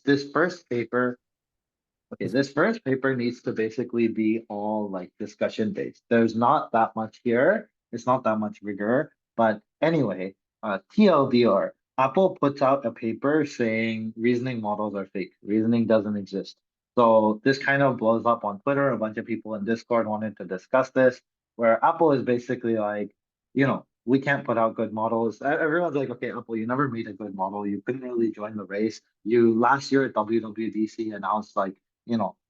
this first paper. Okay, this first paper needs to basically be all like discussion based. There's not that much here. It's not that much rigor. But anyway, TLDR, Apple puts out a paper saying reasoning models are fake. Reasoning doesn't exist. So this kind of blows up on Twitter. A bunch of people in Discord wanted to discuss this, where Apple is basically like, we can't put out good models. Everyone's like, okay, Apple, you never made a good model. You couldn't really join the race. You last year at WWDC announced like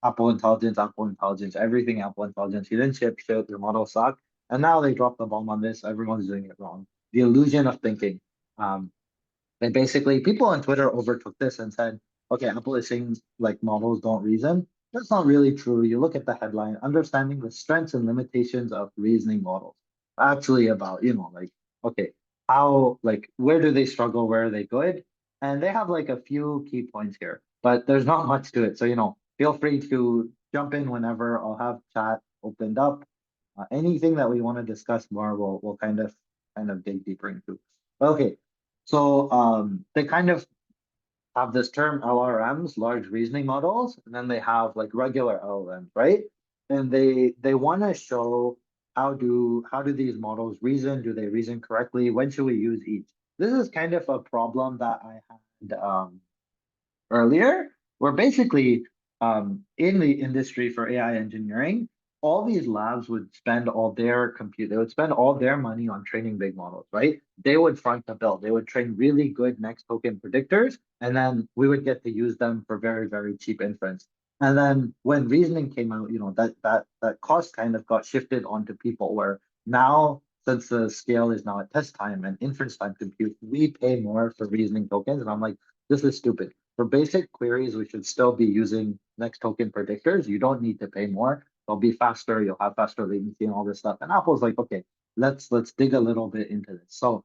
Apple Intelligence, everything Apple Intelligence. You didn't ship, your model sucked. And now they dropped the bomb on this. Everyone's doing it wrong. The illusion of thinking. Um, and basically, people on Twitter overtook this and said, okay, Apple is saying like models don't reason. That's not really true. You look at the headline, understanding the strengths and limitations of reasoning models. Actually, about, like, okay, like, where do they struggle? Where are they good? And they have like a few key points here, but there's not much to it. So, feel free to jump in whenever. I'll have chat opened up. Anything that we want to discuss more, we'll kind of dig deeper into. Okay, so they kind of have this term LRMs, large reasoning models, and then they have like regular LLMs, right? And they want to show how do these models reason? Do they reason correctly? When should we use each? This is kind of a problem that I had earlier, where basically in the industry for AI engineering, all these labs would spend all their compute, they would spend all their money on training big models, right? They would front the bill. They would train really good next token predictors, and then we would get to use them for very, very cheap inference. And then when reasoning came out, that cost kind of got shifted onto people where now since the scale is now at test time and inference time compute, we pay more for reasoning tokens. And I'm like, this is stupid. For basic queries, we should still be using next token predictors. You don't need to pay more. They'll be faster. You'll have faster latency and all this stuff. And Apple's like, okay, let's dig a little bit into this. So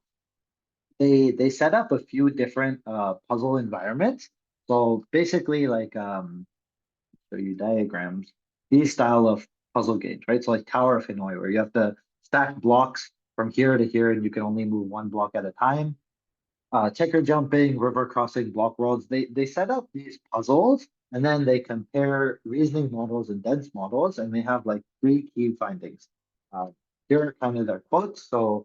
they set up a few different puzzle environments. So basically, like show you diagrams, these style of puzzle games, right? So like Tower of Hanoi, where you have to stack blocks from here to here, and you can only move one block at a time. Checker jumping, river crossing, block worlds. They set up these puzzles and then they compare reasoning models and dense models, and they have like three key findings. Uh, Here are kind of their quotes. So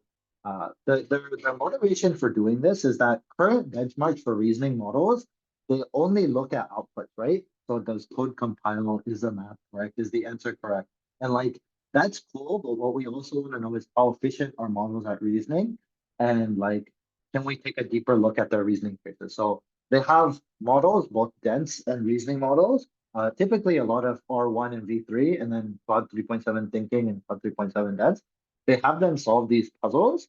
their motivation for doing this is that current benchmarks for reasoning models, they only look at outputs, right? So does code compile? Is the math correct? Is the answer correct? And like that's cool, but what we also want to know is how efficient are models at reasoning, and like can we take a deeper look at their reasoning traces? So they have models, both dense and reasoning models, typically a lot of R1 and V3, and then Claude 3.7 thinking and Claude 3.7 dense. They have them solve these puzzles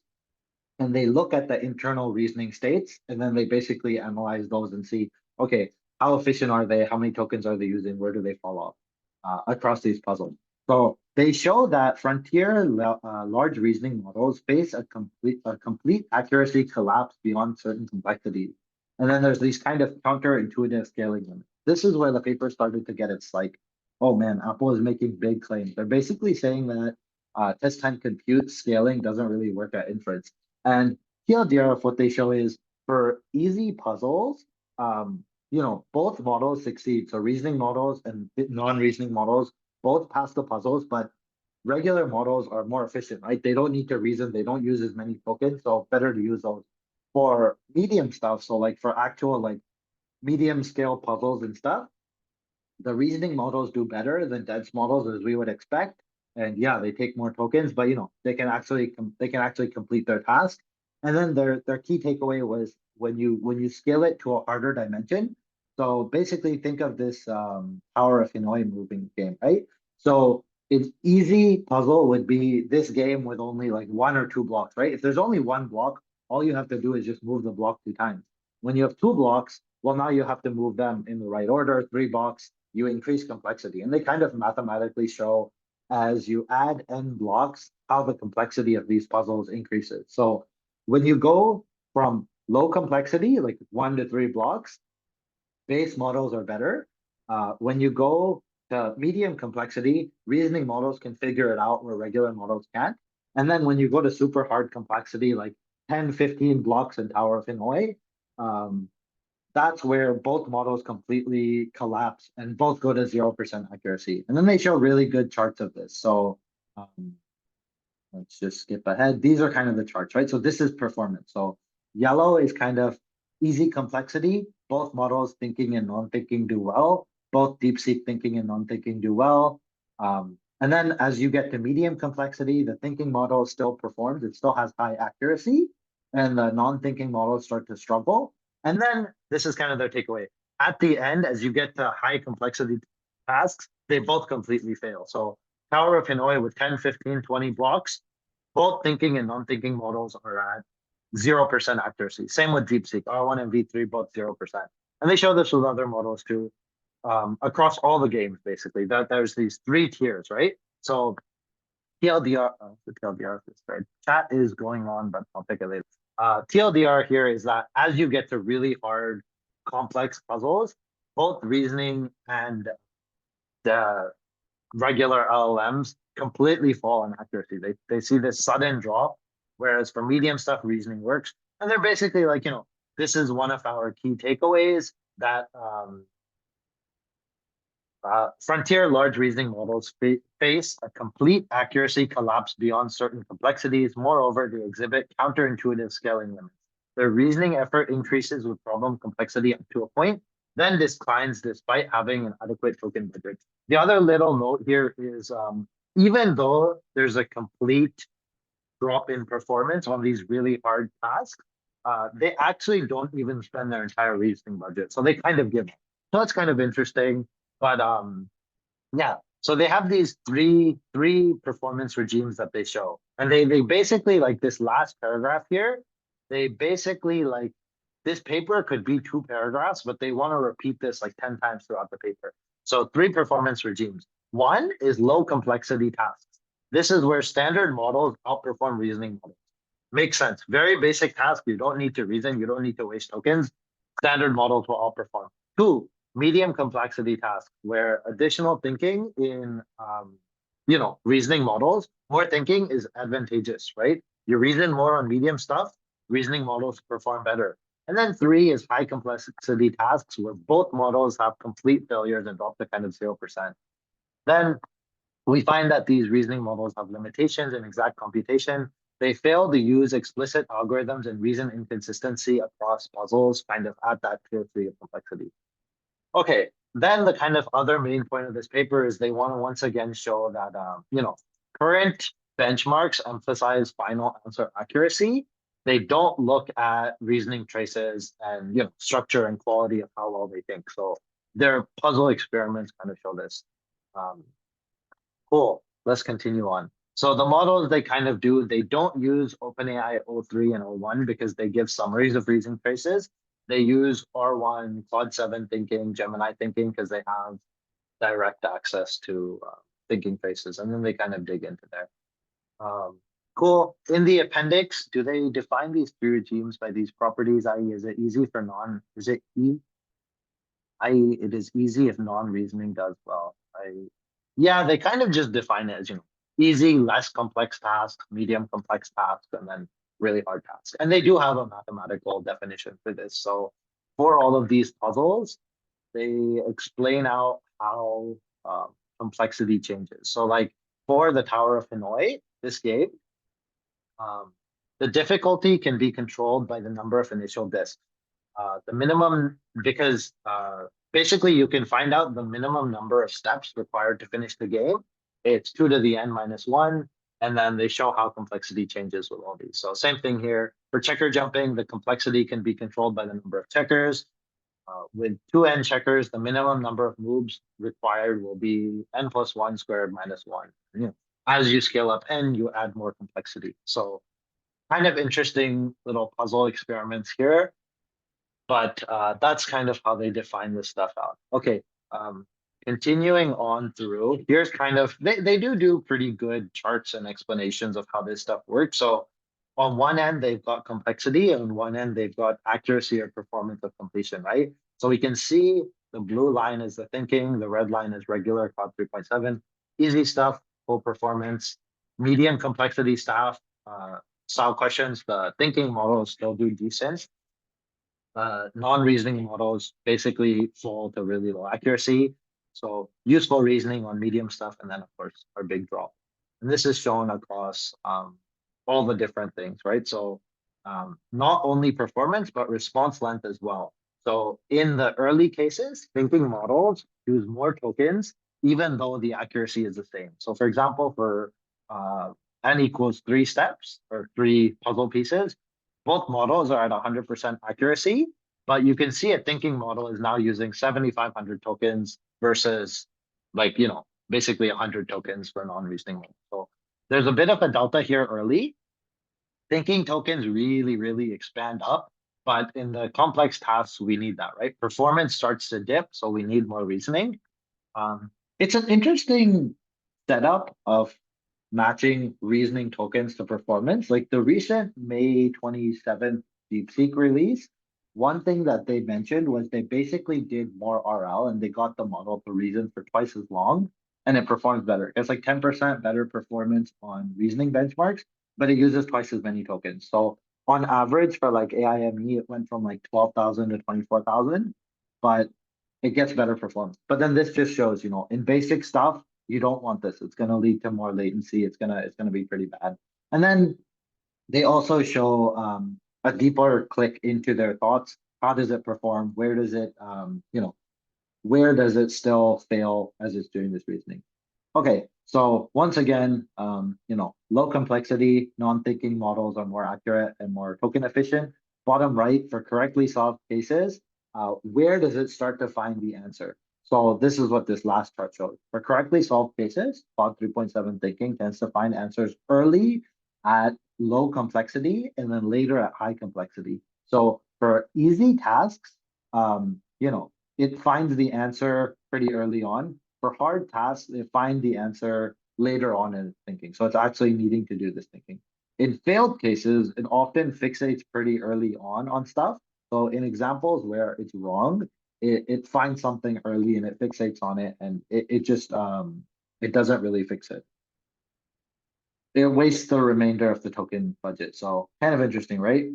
and they look at the internal reasoning states, and then they basically analyze those and see, okay, how efficient are they? How many tokens are they using? Where do they fall off across these puzzles? So they show that frontier large reasoning models face a complete accuracy collapse beyond certain complexities. And then there's these kind of counterintuitive scaling limits. This is where the paper started to get its like, oh man, Apple is making big claims. They're basically saying that test time compute scaling doesn't really work at inference. And TLDR of what they show is for easy puzzles, both models succeed. So reasoning models and non-reasoning models both pass the puzzles, but regular models are more efficient, right? They don't need to reason, they don't use as many tokens, so better to use those. For medium stuff, so like for actual like medium scale puzzles and stuff, the reasoning models do better than dense models as we would expect. And yeah, they take more tokens, but they can actually complete their task. And then their key takeaway was when you scale it to a harder dimension. So basically, think of this Power of Hanoi moving game, right? So an easy puzzle would be this game with only like one or two blocks, right? If there's only one block, all you have to do is just move the block two times. When you have two blocks, well, now you have to move them in the right order, three blocks, you increase complexity. And they kind of mathematically show as you add n blocks, how the complexity of these puzzles increases. So when you go from low complexity, like 1 to 3 blocks, base models are better. When you go to medium complexity, reasoning models can figure it out where regular models can't. And then when you go to super hard complexity, like 10, 15 blocks in Tower of Hanoi, um, that's where both models completely collapse and both go to 0% accuracy. And then they show really good charts of this. So let's just skip ahead. These are kind of the charts, right? So this is performance. So yellow is kind of easy complexity. Both models, thinking and non-thinking, do well. Both DeepSeek thinking and non-thinking do well. And then as you get to medium complexity, the thinking model still performs. It still has high accuracy. And the non-thinking models start to struggle. And then this is kind of their takeaway. At the end, as you get to high complexity tasks, they both completely fail. So Tower of Hanoi with 10, 15, 20 blocks, both thinking and non-thinking models are at 0% accuracy. Same with DeepSeek, R1 and V3, both 0%. And they show this with other models too, across all the games, basically. That there's these three tiers, right? So TLDR, the TLDR is right. Chat is going on, but I'll pick it later. TLDR here is that as you get to really hard, complex puzzles, both reasoning and the regular LLMs completely fall in accuracy. They see this sudden drop, whereas for medium stuff, reasoning works. And they're basically like, this is one of our key takeaways that frontier large reasoning models face a complete accuracy collapse beyond certain complexities. Moreover, they exhibit counterintuitive scaling limits. Their reasoning effort increases with problem complexity up to a point, then declines despite having an adequate token budget. The other little note here is even though there's a complete drop in performance on these really hard tasks, they actually don't even spend their entire reasoning budget. So they kind of give up. So it's kind of interesting. But yeah, so they have these three performance regimes that they show. And they basically like this last paragraph here, they basically like this paper could be 2 paragraphs, but they want to repeat this like 10 times throughout the paper. So 3 performance regimes. One is low complexity tasks. This is where standard models outperform reasoning models. Makes sense. Very basic task. You don't need to reason. You don't need to waste tokens. Standard models will outperform. 2, medium complexity tasks where additional thinking in, reasoning models, more thinking is advantageous, right? You reason more on medium stuff, reasoning models perform better. And then 3 is high complexity tasks where both models have complete failures and drop to kind of 0%. Then we find that these reasoning models have limitations in exact computation. They fail to use explicit algorithms and reason inconsistency across puzzles, kind of at that tier 3 of complexity. Okay, then the kind of other main point of this paper is they want to once again show that, current benchmarks emphasize final answer accuracy. They don't look at reasoning traces and, structure and quality of how well they think. So their puzzle experiments kind of show this. Cool, let's continue on. So the models they kind of do, they don't use OpenAI O3 and O1 because they give summaries of reasoning traces. They use R1, Claude 7 thinking, Gemini thinking, because they have direct access to thinking traces, and then they kind of dig into there. Cool. In the appendix, do they define these 3 regimes by these properties? I.e., is it easy for is it i.e., it is easy if non-reasoning does well. Yeah, they kind of just define it as, easy, less complex tasks, medium complex tasks, and then really hard tasks. And they do have a mathematical definition for this. So for all of these puzzles, they explain out how complexity changes. So like for the Tower of Hanoi, this game, the difficulty can be controlled by the number of initial disks. The minimum, because basically you can find out the minimum number of steps required to finish the game. It's 2 to the n minus 1. And then they show how complexity changes with all these. So same thing here. For checker jumping, the complexity can be controlled by the number of checkers. With 2n checkers, the minimum number of moves required will be n plus 1 squared minus 1. As you scale up n, you add more complexity. So kind of interesting little puzzle experiments here. But that's kind of how they define this stuff out. Okay, continuing on through, here's kind of, they do pretty good charts and explanations of how this stuff works. So on one end, they've got complexity, and on one end, they've got accuracy or performance of completion, right? So we can see the blue line is the thinking, the red line is regular, Cloud 3.7, easy stuff, full performance, medium complexity stuff, style questions, the thinking models still do decent. non-reasoning models basically fall to really low accuracy. So useful reasoning on medium stuff, and then of course our big drop. And this is shown across all the different things, right? So not only performance, but response length as well. So in the early cases, thinking models use more tokens, even though the accuracy is the same. So for example, for uh, n equals 3 steps or 3 puzzle pieces, both models are at 100% accuracy, but you can see a thinking model is now using 7,500 tokens versus like, basically 100 tokens for non-reasoning model. So there's a bit of a delta here early. Thinking tokens really, really expand up, but in the complex tasks, we need that, right? Performance starts to dip, so we need more reasoning. It's an interesting setup of matching reasoning tokens to performance. Like the recent May 27th DeepSeek release, one thing that they mentioned was they basically did more RL and they got the model to reason for twice as long and it performs better. It's like 10% better performance on reasoning benchmarks, but it uses twice as many tokens. So on average for like AIME, it went from like 12,000 to 24,000, but it gets better performance. But then this just shows, in basic stuff, you don't want this. It's going to lead to more latency. It's gonna be pretty bad. And then they also show a deeper click into their thoughts. How does it perform? Where does it still fail as it's doing this reasoning? Okay, so once again, low complexity, non-thinking models are more accurate and more token efficient. Bottom right, for correctly solved cases, where does it start to find the answer? So this is what this last chart shows. For correctly solved cases, Pod 3.7 thinking tends to find answers early at low complexity and then later at high complexity. So for easy tasks, it finds the answer pretty early on. For hard tasks, they find the answer later on in thinking. So it's actually needing to do this thinking. In failed cases, it often fixates pretty early on stuff. So in examples where it's wrong, it finds something early and it fixates on it and it just it doesn't really fix it. It wastes the remainder of the token budget. So kind of interesting, right?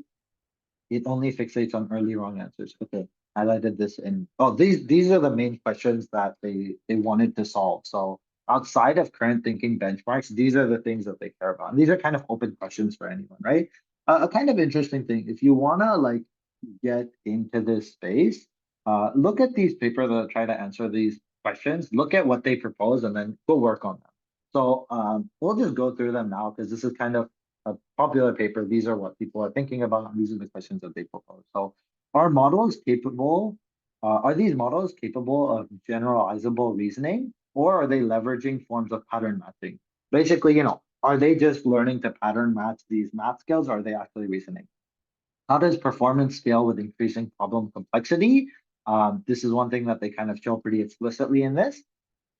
It only fixates on early wrong answers. Okay, highlighted this in. Oh, these are the main questions that they wanted to solve. So outside of current thinking benchmarks, these are the things that they care about. And these are kind of open questions for anyone, right? A kind of interesting thing, if you wanna like get into this space, look at these papers that try to answer these questions. Look at what they propose, and then go work on them. So we'll just go through them now because this is kind of a popular paper. These are what people are thinking about, and these are the questions that they propose. So, are models capable? Are these models capable of generalizable reasoning, or are they leveraging forms of pattern matching? Basically, are they just learning to pattern match these math skills, or are they actually reasoning? How does performance scale with increasing problem complexity? This is one thing that they kind of show pretty explicitly in this.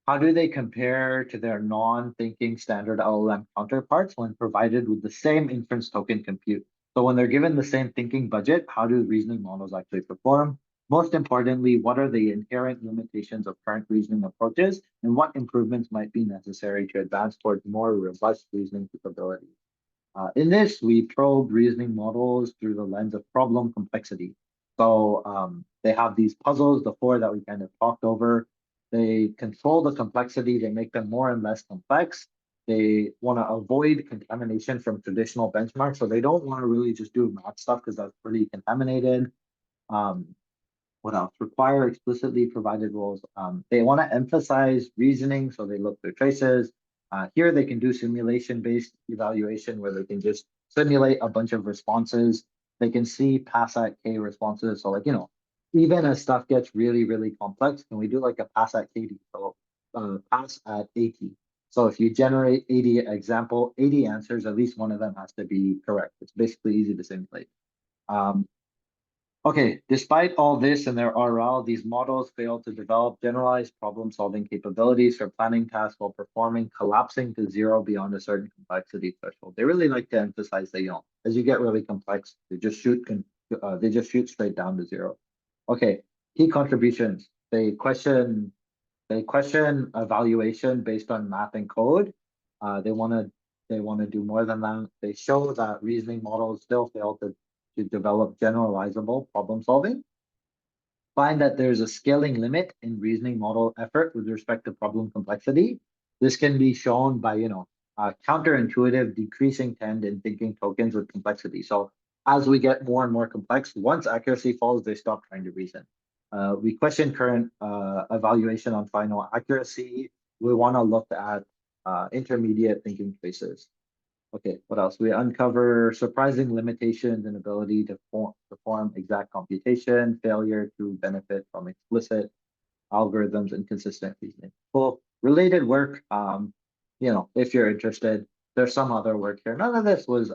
How do they compare to their non-thinking standard LLM counterparts when provided with the same inference token compute? So when they're given the same thinking budget, how do reasoning models actually perform? Most importantly, what are the inherent limitations of current reasoning approaches and what improvements might be necessary to advance towards more robust reasoning capabilities? In this, we probe reasoning models through the lens of problem complexity. So they have these puzzles, the four that we kind of talked over. They control the complexity, they make them more and less complex. They want to avoid contamination from traditional benchmarks. So they don't want to really just do math stuff because that's pretty contaminated. Um, what else? Require explicitly provided rules. They want to emphasize reasoning, so they look through traces. Here they can do simulation-based evaluation where they can just simulate a bunch of responses. They can see pass at K responses. So like, even as stuff gets really, really complex, can we do like a pass at KD? So pass at 80. So if you generate 80 answers, at least one of them has to be correct. It's basically easy to simulate. Okay, despite all this and their RL, these models fail to develop generalized problem-solving capabilities for planning tasks while performing collapsing to zero beyond a certain complexity threshold. They really like to emphasize that, as you get really complex, they just shoot straight down to zero. Okay, key contributions. They question evaluation based on math and code. They want to do more than that. They show that reasoning models still fail to to develop generalizable problem solving. Find that there's a scaling limit in reasoning model effort with respect to problem complexity. This can be shown by, counterintuitive decreasing trend in thinking tokens with complexity. So as we get more and more complex, once accuracy falls, they stop trying to reason. We question current evaluation on final accuracy. We want to look at intermediate thinking choices. Okay, what else? We uncover surprising limitations in ability to perform exact computation, failure to benefit from explicit algorithms, and consistent reasoning. Well, related work, if you're interested, there's some other work here. None of this was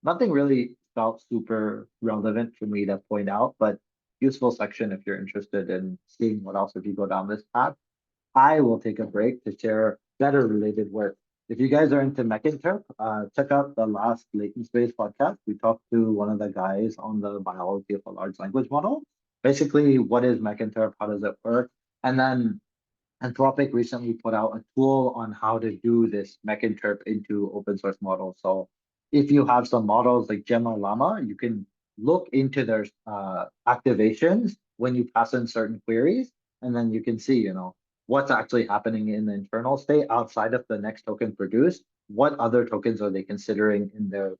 nothing really felt super relevant for me to point out, but useful section if you're interested in seeing what else if you go down this path. I will take a break to share better related work. If you guys are into Mechinterp, check out the last latent space podcast. We talked to one of the guys on the biology of a large language model. Basically, what is Mechinterp? How does it work? And then Anthropic recently put out a tool on how to do this Mechinterp into open source models. So if you have some models like Gemma Llama, you can look into their activations when you pass in certain queries, and then you can see, what's actually happening in the internal state outside of the next token produced. What other tokens are they considering in their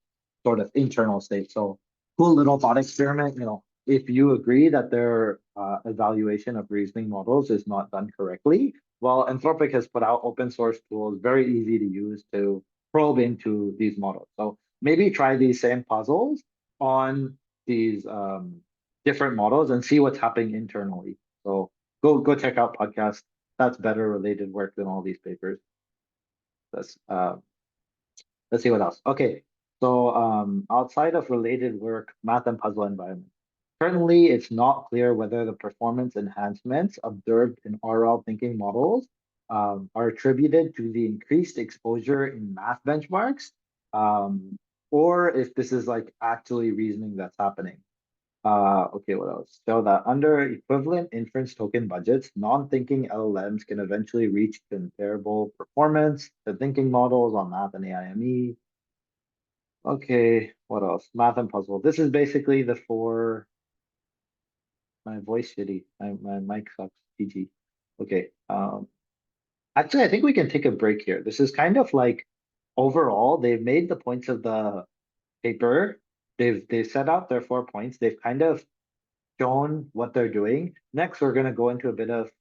sort of internal state? So cool little thought experiment, if you agree that their evaluation of reasoning models is not done correctly, well, Anthropic has put out open source tools, very easy to use to probe into these models. So maybe try these same puzzles on these different models and see what's happening internally. So go check out podcasts. That's better related work than all these papers. That's let's see what else. Okay, so outside of related work, math and puzzle environment. Currently, it's not clear whether the performance enhancements observed in RL thinking models are attributed to the increased exposure in math benchmarks, or if this is like actually reasoning that's happening. Okay, what else? So that under equivalent inference token budgets, non-thinking LLMs can eventually reach comparable performance to thinking models on math and AIME. Okay, what else? Math and puzzle. This is basically the four. My voice shitty. My mic sucks. GG. Okay. Actually, I think we can take a break here. This is kind of like overall, they've made the points of the paper. They've set out their 4 points. They've kind of shown what they're doing. Next, we're gonna go into a bit of,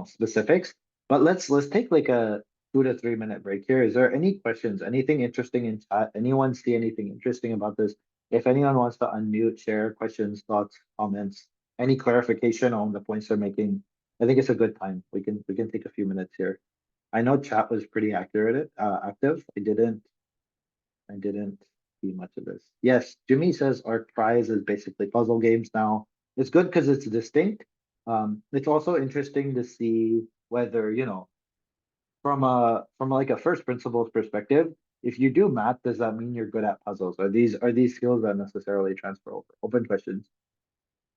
specifics. But let's take like a 2 to 3 minute break here. Is there any questions? Anything interesting in chat? Anyone see anything interesting about this? If anyone wants to unmute, share questions, thoughts, comments, any clarification on the points they're making, I think it's a good time. We can take a few minutes here. I know chat was pretty active. I didn't see much of this. Yes, Jimmy says our prize is basically puzzle games now. It's good because it's distinct. It's also interesting to see whether, from like a first principles perspective, if you do math, does that mean you're good at puzzles? Are these skills that necessarily transfer over? Open questions.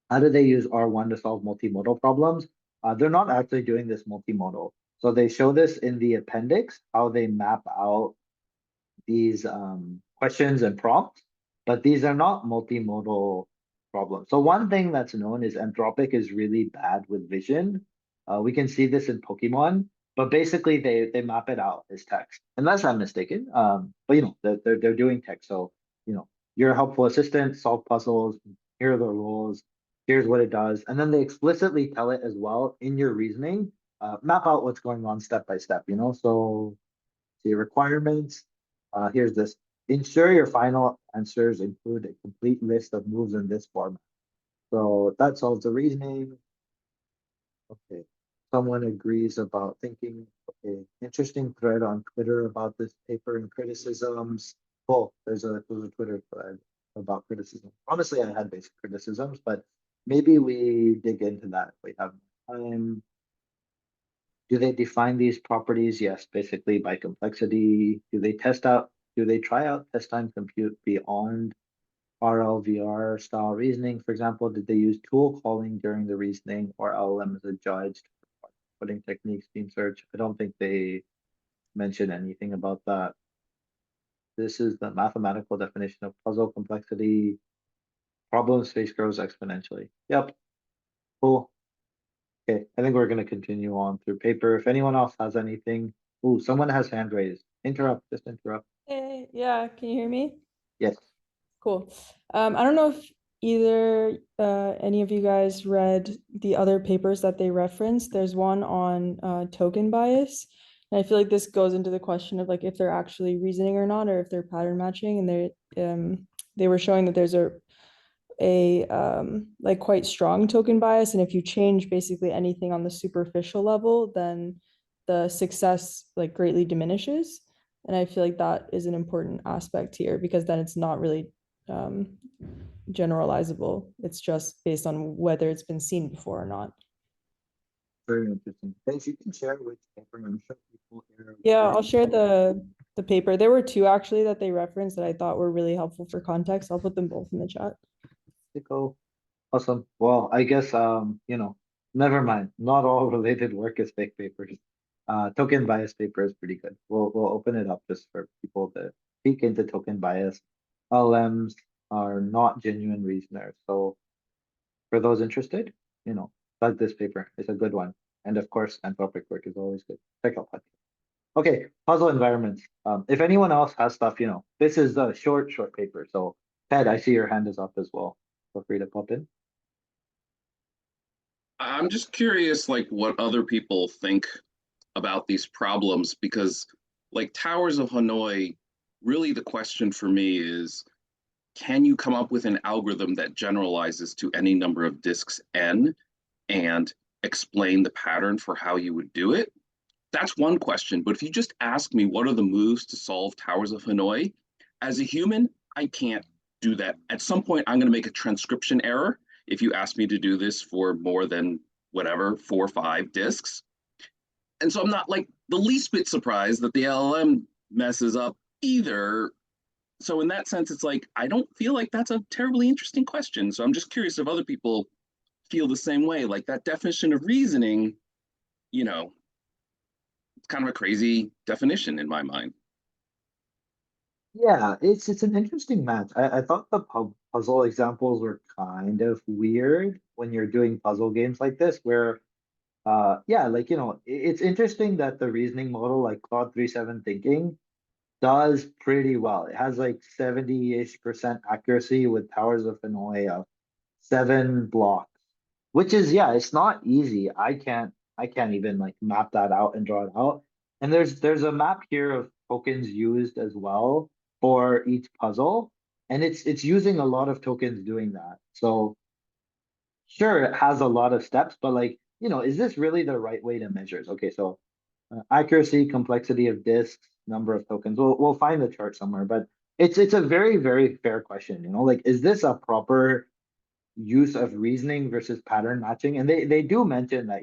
How do they use R1 to solve multimodal problems? They're not actually doing this multimodal. So they show this in the appendix, how they map out these questions and prompts, but these are not multimodal problems. So one thing that's known is Anthropic is really bad with vision. We can see this in Pokemon, but basically they map it out as text, unless I'm mistaken. But they're doing text, so you're a helpful assistant, solve puzzles. Here are the rules. Here's what it does, and then they explicitly tell it as well in your reasoning. Map out what's going on step by step. So the requirements. Here's this. Ensure your final answers include a complete list of moves in this format. So that solves the reasoning. Okay. Someone agrees about thinking. Okay. Interesting thread on Twitter about this paper and criticisms. Oh, there's a Twitter thread about criticism. Honestly, I had basic criticisms, but maybe we dig into that if we have time. Do they define these properties? Yes, basically by complexity. Do they try out test time compute beyond RLVR style reasoning? For example, did they use tool calling during the reasoning or LLM as a judge for putting techniques, team search? I don't think they mention anything about that. This is the mathematical definition of puzzle complexity. problem space grows exponentially. Yep, cool. Okay, I think we're gonna continue on through paper. If anyone else has anything, ooh, someone has hand raised. Interrupt, just interrupt. Hey, yeah, can you hear me? Yes. Cool. I don't know if either any of you guys read the other papers that they referenced. There's one on token bias. And I feel like this goes into the question of like if they're actually reasoning or not, or if they're pattern matching. And they were showing that there's a like quite strong token bias, and if you change basically anything on the superficial level, then the success like greatly diminishes. And I feel like that is an important aspect here because then it's not really um, generalizable. It's just based on whether it's been seen before or not. Very interesting. Hey, if you can share which paper, I'm sure people here Yeah, already I'll share know. the paper. There were two actually that they referenced that I thought were really helpful for context. I'll put them both in the chat. Go. Awesome. Well, I guess never mind. Not all related work is fake papers. Token bias paper is pretty good. We'll open it up just for people to peek into token bias. LMs are not genuine reasoners. So for those interested, like this paper. It's a good one. And of course, anthropic work is always good. Check out that. Okay, puzzle environments. If anyone else has stuff, this is the short paper. So Ted, I see your hand is up as well. Feel free to pop in. I'm just curious, like, what other people think about these problems because, like, Towers of Hanoi, really the question for me is can you come up with an algorithm that generalizes to any number of disks n and explain the pattern for how you would do it? That's one question. But if you just ask me what are the moves to solve Towers of Hanoi, as a human, I can't do that. At some point, I'm going to make a transcription error if you ask me to do this for more than whatever, 4 or 5 disks. And so I'm not like the least bit surprised that the LLM messes up either. So in that sense, it's like I don't feel like that's a terribly interesting question. So I'm just curious if other people feel the same way. Like that definition of reasoning, you know, it's kind of a crazy definition in my mind. Yeah, it's an interesting match. I thought the puzzle examples were kind of weird when you're doing puzzle games like this, where yeah, like it's interesting that the reasoning model like Claude 3.7 thinking does pretty well. It has like 70-ish% accuracy with powers of Hanoi of 7 blocks, which is yeah, it's not easy. I can't even like map that out and draw it out. And there's a map here of tokens used as well for each puzzle, and it's using a lot of tokens doing that. So sure, it has a lot of steps, but like, is this really the right way to measure it? Okay, so accuracy, complexity of disks, number of tokens. We'll find the chart somewhere, but it's a very, very fair question, like is this a proper use of reasoning versus pattern matching? And they do mention that,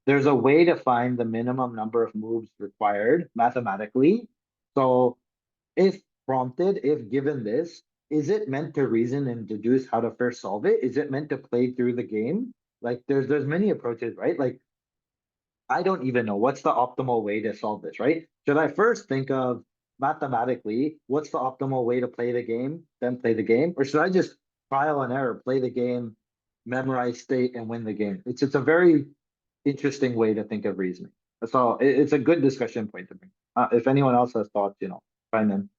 there's a way to find the minimum number of moves required mathematically. So if prompted, if given this, is it meant to reason and deduce how to first solve it? Is it meant to play through the game? Like there's many approaches, right? Like I don't even know what's the optimal way to solve this, right? Should I first think of mathematically what's the optimal way to play the game, then play the game? Or should I just trial and error, play the game, memorize state, and win the game? It's a very interesting way to think of reasoning. So it's a good discussion point to bring. If anyone else has thoughts, chime in.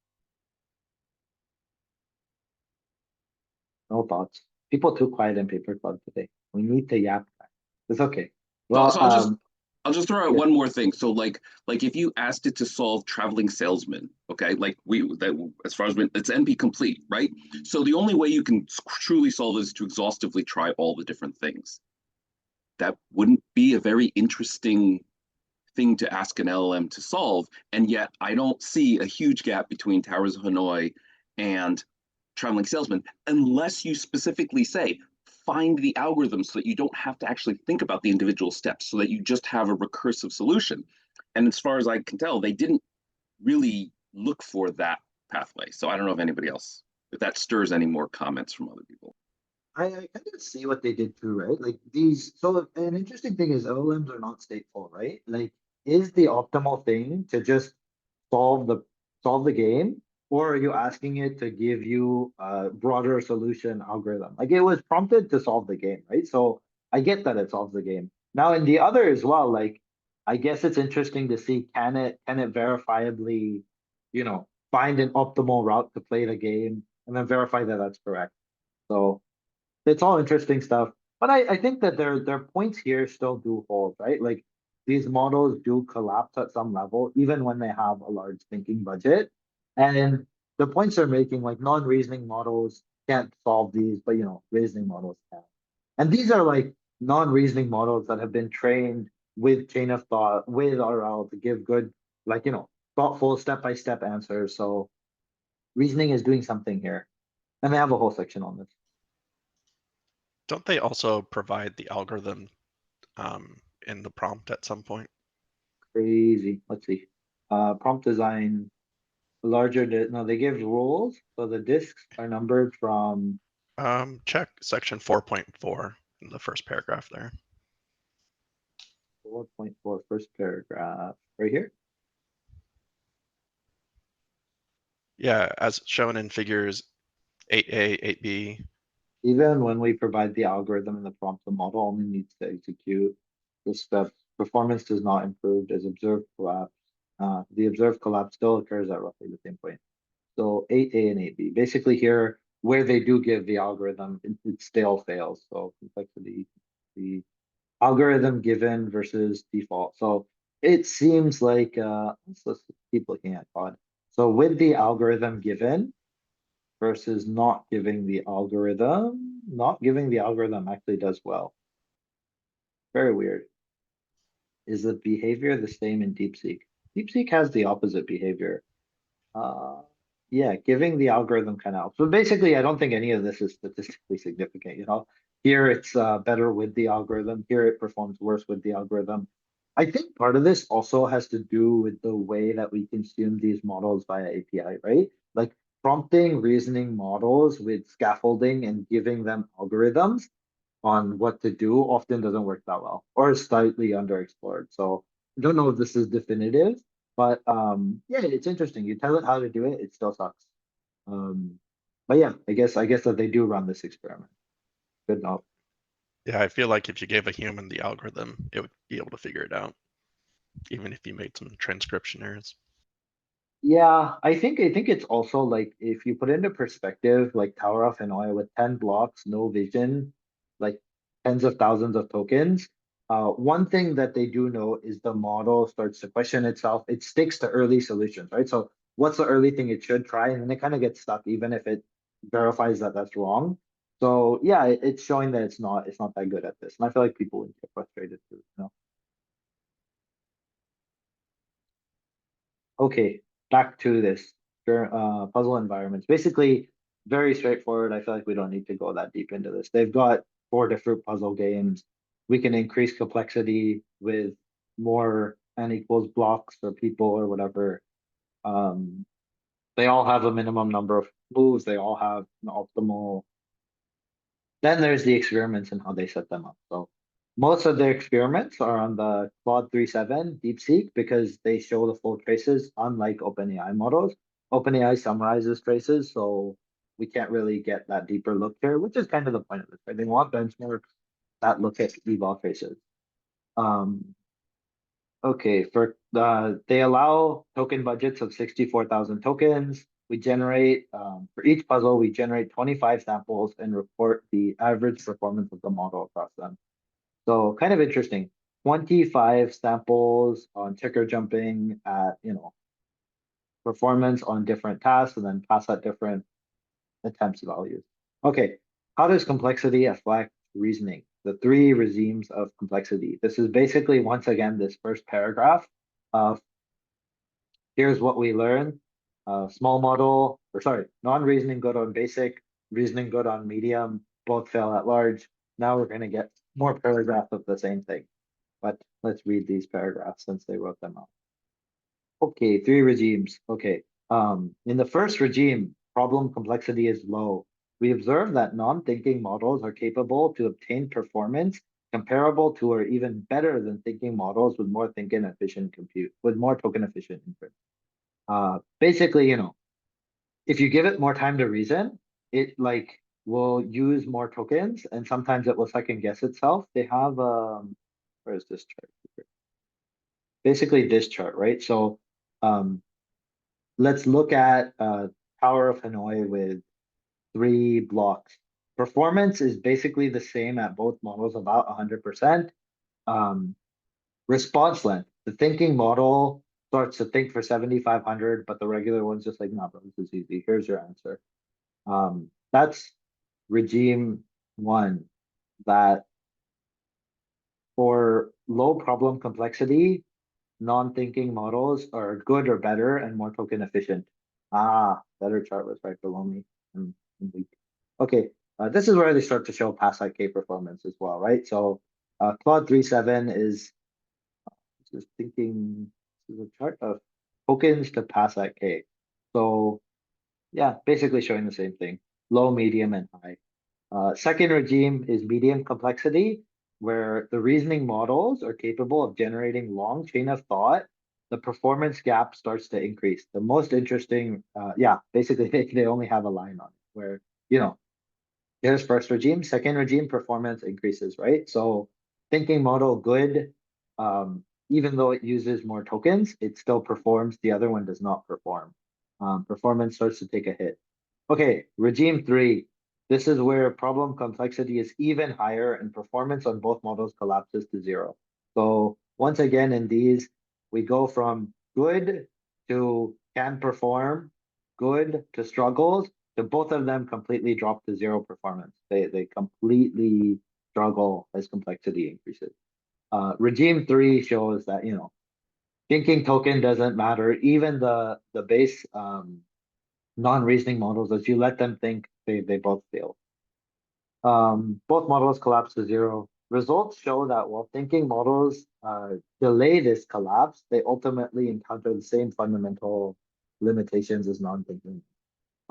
No thoughts. People too quiet in paper club today. We need to yap. It's okay. So, Well, so I'll just throw out yeah. one more thing. So like if you asked it to solve traveling salesman, okay, like we that as far as it's NP complete, right? So the only way you can truly solve it is to exhaustively try all the different things. That wouldn't be a very interesting thing to ask an LLM to solve. And yet I don't see a huge gap between Towers of Hanoi and traveling salesman unless you specifically say find the algorithm so that you don't have to actually think about the individual steps so that you just have a recursive solution. And as far as I can tell, they didn't really look for that pathway. So I don't know if anybody else, if that stirs any more comments from other people. I kind of see what they did too, right? Like these, so an interesting thing is LLMs are not stateful, right? Like, is the optimal thing to just solve the solve the game or are you asking it to give you a broader solution algorithm? Like it was prompted to solve the game, right? So I get that it solves the game. Now in the other as well, like I guess it's interesting to see can it verifiably, find an optimal route to play the game and then verify that that's correct. So it's all interesting stuff. But I think that their points here still do hold, right? Like these models do collapse at some level, even when they have a large thinking budget. And the points they're making, like non-reasoning models can't solve these, but reasoning models can. And these are like non-reasoning models that have been trained with chain of thought, with RL to give good, like, thoughtful step-by-step answers. So reasoning is doing something here. And they have a whole section on this. Don't they also provide the algorithm in the prompt at some point? Crazy. Let's see. Prompt design, no, they give rules. So the disks are numbered from Check section 4.4 in the first paragraph there. 4.4, first paragraph, right here. Yeah, as shown in figures 8A, 8B. Even when we provide the algorithm in the prompt, the model only needs to execute the steps. Performance does not improve as observed collapse. The observed collapse still occurs at roughly the same point. So 8A and 8B. Basically here, where they do give the algorithm, it still fails. So complexity, the algorithm given versus default. So it seems like, let's keep looking at pod. So with the algorithm given versus not giving the algorithm, not giving the algorithm actually does well. Very weird. Is the behavior the same in DeepSeek? DeepSeek has the opposite behavior. Yeah, giving the algorithm kind of helps. But basically, I don't think any of this is statistically significant. Here it's better with the algorithm. Here it performs worse with the algorithm. I think part of this also has to do with the way that we consume these models via API, right? Like prompting reasoning models with scaffolding and giving them algorithms on what to do often doesn't work that well or is slightly underexplored. So I don't know if this is definitive, but yeah, it's interesting. You tell it how to do it, it still sucks. But yeah, I guess that they do run this experiment. Good note. Yeah, I feel like if you gave a human the algorithm, it would be able to figure it out, even if you made some transcription errors. Yeah, I think it's also like if you put into perspective, like Tower of Hanoi with 10 blocks, no vision, like tens of thousands of tokens. One thing that they do know is the model starts to question itself. It sticks to early solutions, right? So what's the early thing it should try, and then it kind of gets stuck, even if it verifies that that's wrong. So yeah, it's showing that it's not that good at this, and I feel like people would get frustrated too. Okay, back to this puzzle environments. Basically, very straightforward. I feel like we don't need to go that deep into this. They've got 4 different puzzle games. We can increase complexity with more n equals blocks or people or whatever. Um, they all have a minimum number of moves. They all have an optimal. Then there's the experiments and how they set them up. So most of their experiments are on the Claude 3.7 DeepSeek because they show the full traces, unlike OpenAI models. OpenAI summarizes traces, so we can't really get that deeper look here, which is kind of the point of this, right? They want benchmarks that look at eval traces. Okay, they allow token budgets of 64,000 tokens. We generate for each puzzle, we generate 25 samples and report the average performance of the model across them. So kind of interesting. 25 samples on checker jumping at performance on different tasks and then pass at different attempts values. Okay, how does complexity affect reasoning? The 3 regimes of complexity. This is basically, once again, this first paragraph of here's what we learn. Small model, or sorry, non-reasoning good on basic, reasoning good on medium, both fail at large. Now we're going to get more paragraphs of the same thing. But let's read these paragraphs since they wrote them out. Okay, 3 regimes. Okay. In the first regime, problem complexity is low. We observe that non-thinking models are capable to obtain performance comparable to or even better than thinking models with more token efficient compute, with more token efficient inference. Basically, if you give it more time to reason, it like will use more tokens and sometimes it will second guess itself. They have where's this chart? Basically this chart, right? So um let's look at Tower of Hanoi with 3 blocks. Performance is basically the same at both models, about 100%. Response length, the thinking model starts to think for 7,500, but the regular one's just like, no, bro, this is easy. Here's your answer. That's regime 1, that for low problem complexity, non-thinking models are good or better and more token efficient. Better chart was right below me. I'm weak. Okay, this is where they start to show pass at K performance as well, right? So Claude 3.7 is just thinking, this is a chart of tokens to pass at K. So yeah, basically showing the same thing, low, medium, and high. Second regime is medium complexity, where the reasoning models are capable of generating long chain of thought. The performance gap starts to increase. The most interesting, basically they only have a line on it where, here's first regime, second regime performance increases, right? So thinking model good, even though it uses more tokens, it still performs. The other one does not perform. Performance starts to take a hit. Okay, regime 3. This is where problem complexity is even higher and performance on both models collapses to 0. So once again, in these, we go from good to can perform, good to struggles, to both of them completely drop to 0 performance. They completely struggle as complexity increases. Regime 3 shows that, thinking token doesn't matter. Even the base non-reasoning models, as you let them think, they both fail. Both models collapse to 0. Results show that while thinking models delay this collapse, they ultimately encounter the same fundamental limitations as non-thinking.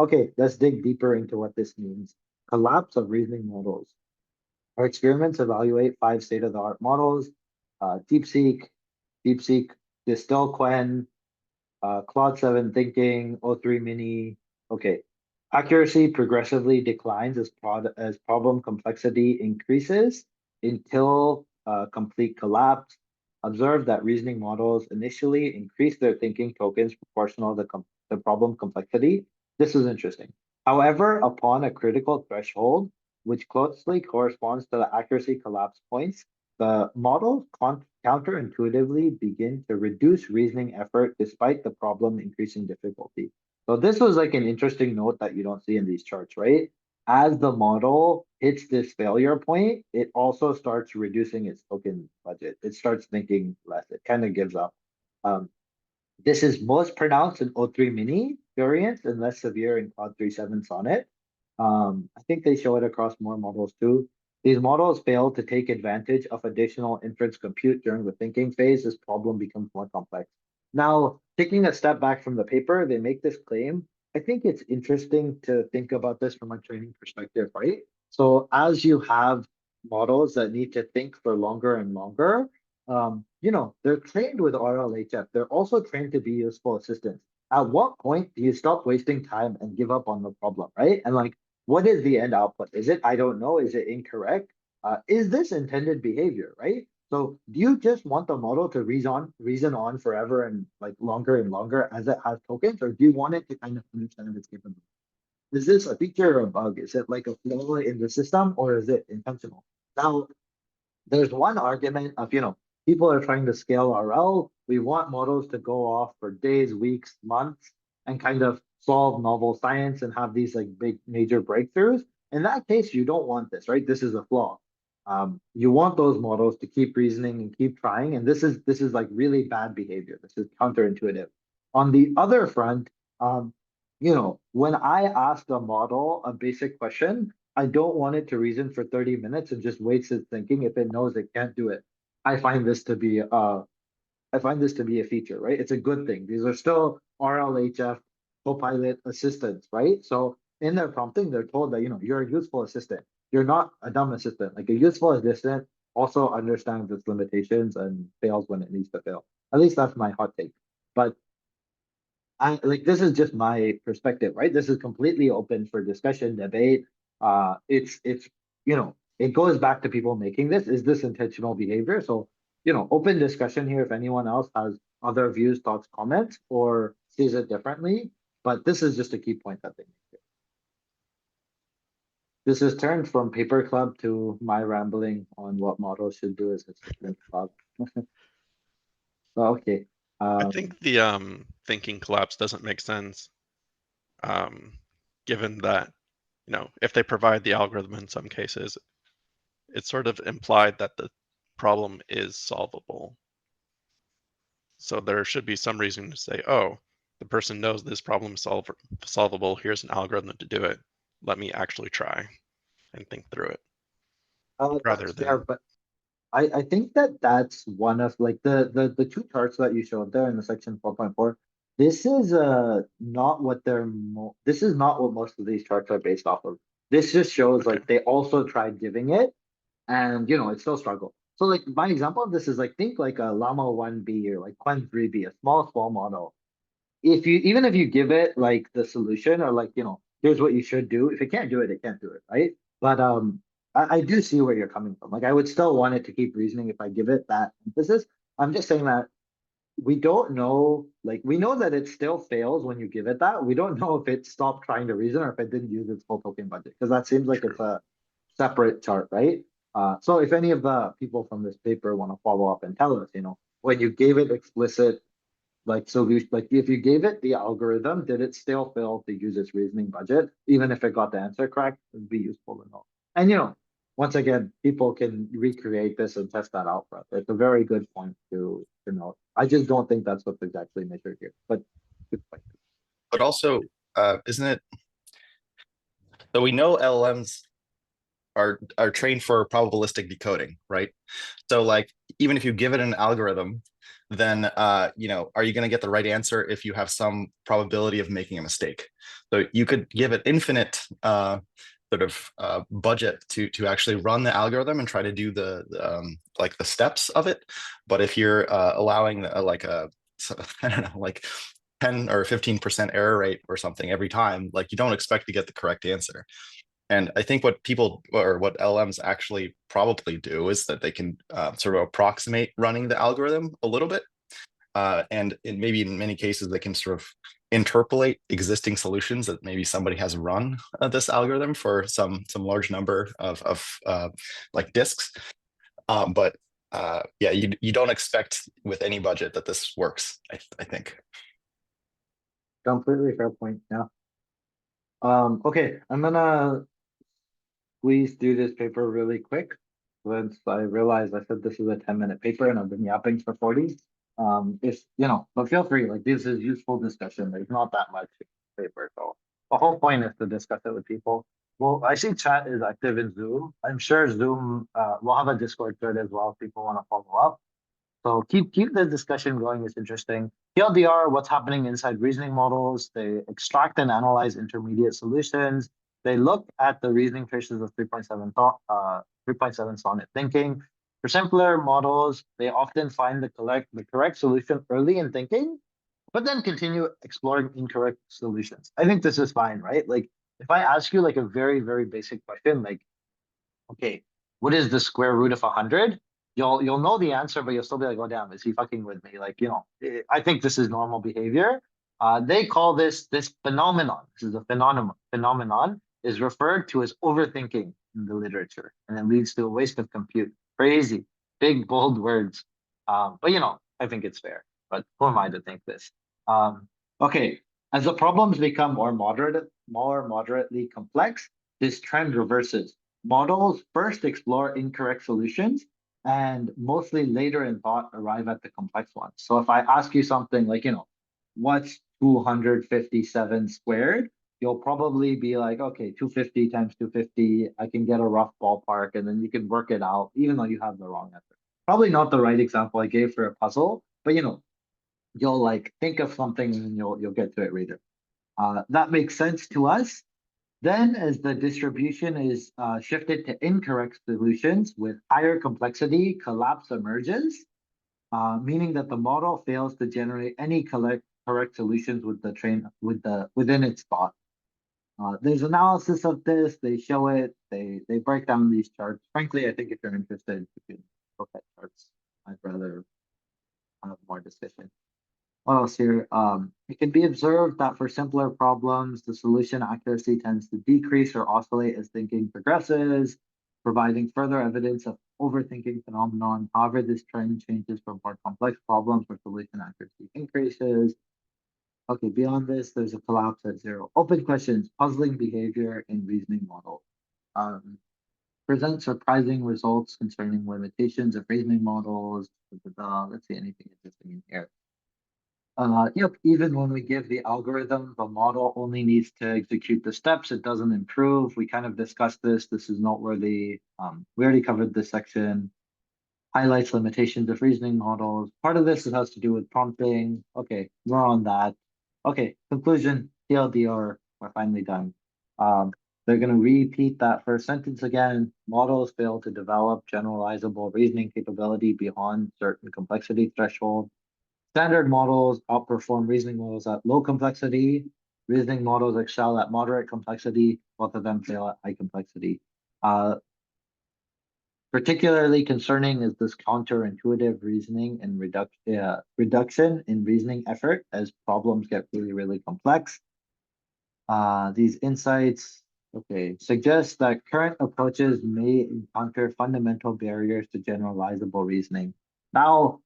Okay, let's dig deeper into what this means. Collapse of reasoning models. Our experiments evaluate 5 state-of-the-art models, DeepSeek, DistillQuen, Claude 7 Thinking, O3 Mini. Okay, accuracy progressively declines as problem complexity increases until complete collapse. Observe that reasoning models initially increase their thinking tokens proportional to the problem complexity. This is interesting. However, upon a critical threshold, which closely corresponds to the accuracy collapse points, the models counterintuitively begin to reduce reasoning effort despite the problem increasing difficulty. So this was like an interesting note that you don't see in these charts, right? As the model hits this failure point, it also starts reducing its token budget. It starts thinking less. It kind of gives up. This is most pronounced in O3 Mini variants and less severe in Claude 3.7 Sonnet. I think they show it across more models too. These models fail to take advantage of additional inference compute during the thinking phase as problem becomes more complex. Now, taking a step back from the paper, they make this claim. I think it's interesting to think about this from a training perspective, right? So as you have models that need to think for longer and longer, they're trained with RLHF. They're also trained to be useful assistants. At what point do you stop wasting time and give up on the problem, right? And like, what is the end output? Is it, I don't know, is it incorrect? Is this intended behavior, right? So do you just want the model to reason on forever and like longer and longer as it has tokens, or do you want it to kind of understand its capability? Is this a feature or a bug? Is it like a flaw in the system, or is it intentional? Now, there's one argument of, people are trying to scale RL. We want models to go off for days, weeks, months, and kind of solve novel science and have these like big major breakthroughs. In that case, you don't want this, right? This is a flaw. You want those models to keep reasoning and keep trying, and this is like really bad behavior. This is counterintuitive. On the other front, when I ask a model a basic question, I don't want it to reason for 30 minutes and just waste its thinking if it knows it can't do it. I find this to be a feature, right? It's a good thing. These are still RLHF Copilot assistants, right? So in their prompting, they're told that you're a useful assistant. You're not a dumb assistant. Like a useful assistant also understands its limitations and fails when it needs to fail. At least that's my hot take. But like this is just my perspective, right? This is completely open for discussion, debate. It's it goes back to people making this. Is this intentional behavior? So, open discussion here if anyone else has other views, thoughts, comments, or sees it differently. But this is just a key point that they make here. This is turned from paper club to my rambling on what models should do as a student club. Well, okay. I think the thinking collapse doesn't make sense. Given that, if they provide the algorithm in some cases, it's sort of implied that the problem is solvable. So there should be some reason to say, oh, the person knows this problem is solvable. Here's an algorithm to do it. Let me actually try and think through it. Rather That's than fair, but I think that that's one of like the two charts that you showed there in the section 4.4. This is not what this is not what most of these charts are based off of. This just shows Okay. like they also tried giving it, and it still struggled. So like my example of this is like think like a Llama 1B or like Quen 3B, a small model. Even if you give it like the solution or like here's what you should do, if it can't do it, it can't do it, right? But I do see where you're coming from. Like I would still want it to keep reasoning if I give it that emphasis. I'm just saying that we don't know, like we know that it still fails when you give it that. We don't know if it stopped trying to reason or if it didn't use its full token budget, because that seems like True. it's a separate chart, right? So if any of the people from this paper want to follow up and tell us, when you gave it explicit like solution, like if you gave it the algorithm, did it still fail to use its reasoning budget? Even if it got the answer correct, it'd be useful to know. And once again, people can recreate this and test that out for us. It's a very good point to note. I just don't think that's what's exactly measured here, but good point. But also, isn't it? So we know LLMs are trained for probabilistic decoding, right? So like even if you give it an algorithm, then are you going to get the right answer if you have some probability of making a mistake? So you could give it infinite budget to actually run the algorithm and try to do the like the steps of it. But if you're allowing like a I don't know, like 10 or 15% error rate or something every time, like you don't expect to get the correct answer. And I think what people or what LMs actually probably do is that they can sort of approximate running the algorithm a little bit. And maybe in many cases, they can sort of interpolate existing solutions that maybe somebody has run this algorithm for some large number of like disks. But yeah, you don't expect with any budget that this works, I think. Completely fair point. Yeah. Okay, I'm gonna squeeze through this paper really quick. Once I realized I said this is a 10-minute paper and I've been yapping for 40. If but feel free, like this is useful discussion. There's not that much paper. So the whole point is to discuss it with people. Well, I see chat is active in Zoom. I'm sure Zoom will have a Discord thread as well if people want to follow up. So keep the discussion going. It's interesting. TLDR, what's happening inside reasoning models? They extract and analyze intermediate solutions. They look at the reasoning traces of 3.7 sonnet thinking. For simpler models, they often find the correct solution early in thinking, but then continue exploring incorrect solutions. I think this is fine, right? Like if I ask you like a very, very basic question, like, okay, what is the square root of 100? You'll know the answer, but you'll still be like, oh damn, is he fucking with me? Like, I think this is normal behavior. They call this phenomenon. This is a phenomenon is referred to as overthinking in the literature, and it leads to a waste of compute. Crazy, big, bold words. But I think it's fair. But who am I to think this? Okay, as the problems become more moderately complex, this trend reverses. Models first explore incorrect solutions and mostly later in thought arrive at the complex ones. So if I ask you something like, what's 257 squared? You'll probably be like, okay, 250 times 250, I can get a rough ballpark, and then you can work it out, even though you have the wrong answer. Probably not the right example I gave for a puzzle, but you'll like think of something and you'll get to it later. That makes sense to us. Then, as the distribution is shifted to incorrect solutions with higher complexity, collapse emerges, meaning that the model fails to generate any correct solutions with the within its thought. There's analysis of this. They show it. They break down these charts. Frankly, I think if you're interested, you can look at charts. I'd rather have more discussion. What else here? It can be observed that for simpler problems, the solution accuracy tends to decrease or oscillate as thinking progresses, providing further evidence of overthinking phenomenon. However, this trend changes for more complex problems where solution accuracy increases. Okay, beyond this, there's a collapse at zero. Open questions, puzzling behavior in reasoning models. Present surprising results concerning limitations of reasoning models. Let's see anything interesting in here. Yep, even when we give the algorithm, the model only needs to execute the steps. It doesn't improve. We kind of discussed this. This is noteworthy. We already covered this section. Highlights limitations of reasoning models. Part of this has to do with prompting. Okay, more on that. Okay, conclusion, TLDR, we're finally done. They're going to repeat that first sentence again. Models fail to develop generalizable reasoning capability beyond certain complexity threshold. Standard models outperform reasoning models at low complexity. Reasoning models excel at moderate complexity. Both of them fail at high complexity. Particularly concerning is this counterintuitive reasoning and reduction in reasoning effort as problems get really, really complex. These insights, okay, suggest that current approaches may encounter fundamental barriers to generalizable reasoning. Now,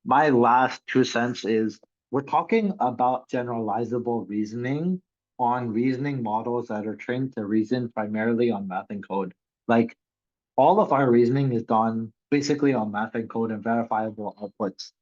my last 2 cents is we're talking about generalizable reasoning on reasoning models that are trained to reason primarily on math and code. Like all of our reasoning is done basically on math and code and verifiable outputs.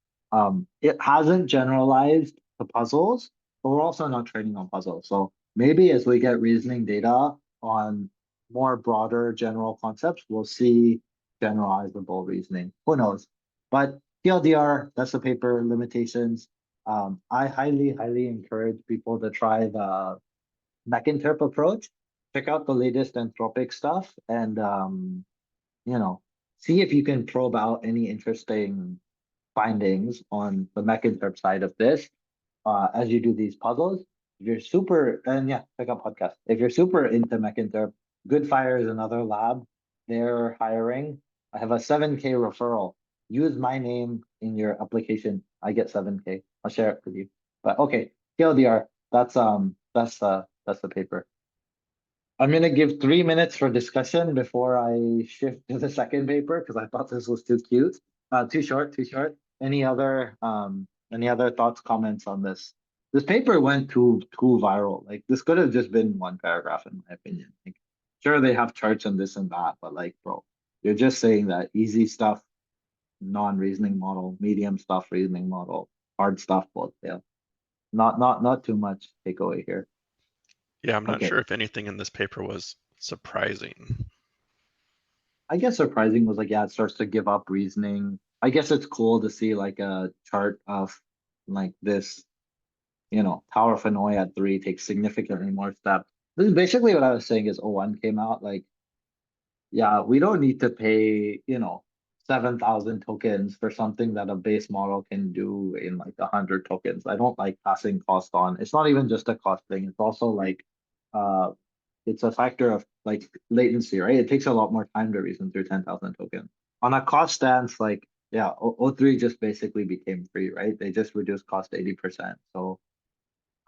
It hasn't generalized to puzzles, but we're also not training on puzzles. So maybe as we get reasoning data on more broader general concepts, we'll see generalizable reasoning. Who knows? But TLDR, that's the paper limitations. I highly, highly encourage people to try the McInterp approach. Check out the latest Anthropic stuff and you know, see if you can probe out any interesting findings on the McInterp side of this as you do these puzzles. If you're super, and yeah, check out podcast. If you're super into McInterp, Goodfire is another lab. They're hiring. I have a 7K referral. Use my name in your application. I get 7K. I'll share it with you. But okay, TLDR. That's the paper. I'm gonna give 3 minutes for discussion before I shift to the second paper because I thought this was too cute. Too short, too short. Any other thoughts, comments on this? This paper went too viral. Like this could have just been one paragraph in my opinion. Like, sure they have charts and this and that, but like bro, you're just saying that easy stuff, non-reasoning model, medium stuff, reasoning model, hard stuff, both fail. Not too much takeaway here. Yeah, I'm not Okay. sure if anything in this paper was surprising. I guess surprising was like, yeah, it starts to give up reasoning. I guess it's cool to see like a chart of like this, Tower of Hanoi at 3 takes significantly more steps. This is basically what I was saying is O1 came out. Like, yeah, we don't need to pay, 7,000 tokens for something that a base model can do in like 100 tokens. I don't like passing cost on. It's not even just a cost thing. It's also like, uh, it's a factor of like latency, right? It takes a lot more time to reason through 10,000 tokens. On a cost stance, like, yeah, O3 just basically became free, right? They just reduced cost 80%. So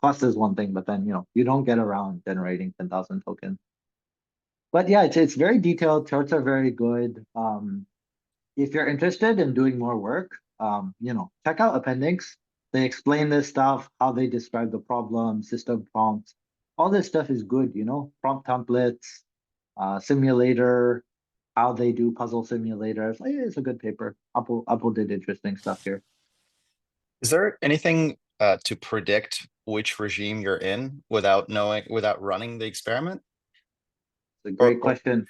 cost is one thing, but then, you don't get around generating 10,000 tokens. But yeah, it's very detailed. Charts are very good. If you're interested in doing more work, check out appendix. They explain this stuff, how they describe the problem, system prompts. All this stuff is good, prompt templates, simulator, how they do puzzle simulators. Like, it's a good paper. Apple did interesting stuff here. Is there anything to predict which regime you're in without running the experiment? It's a great question.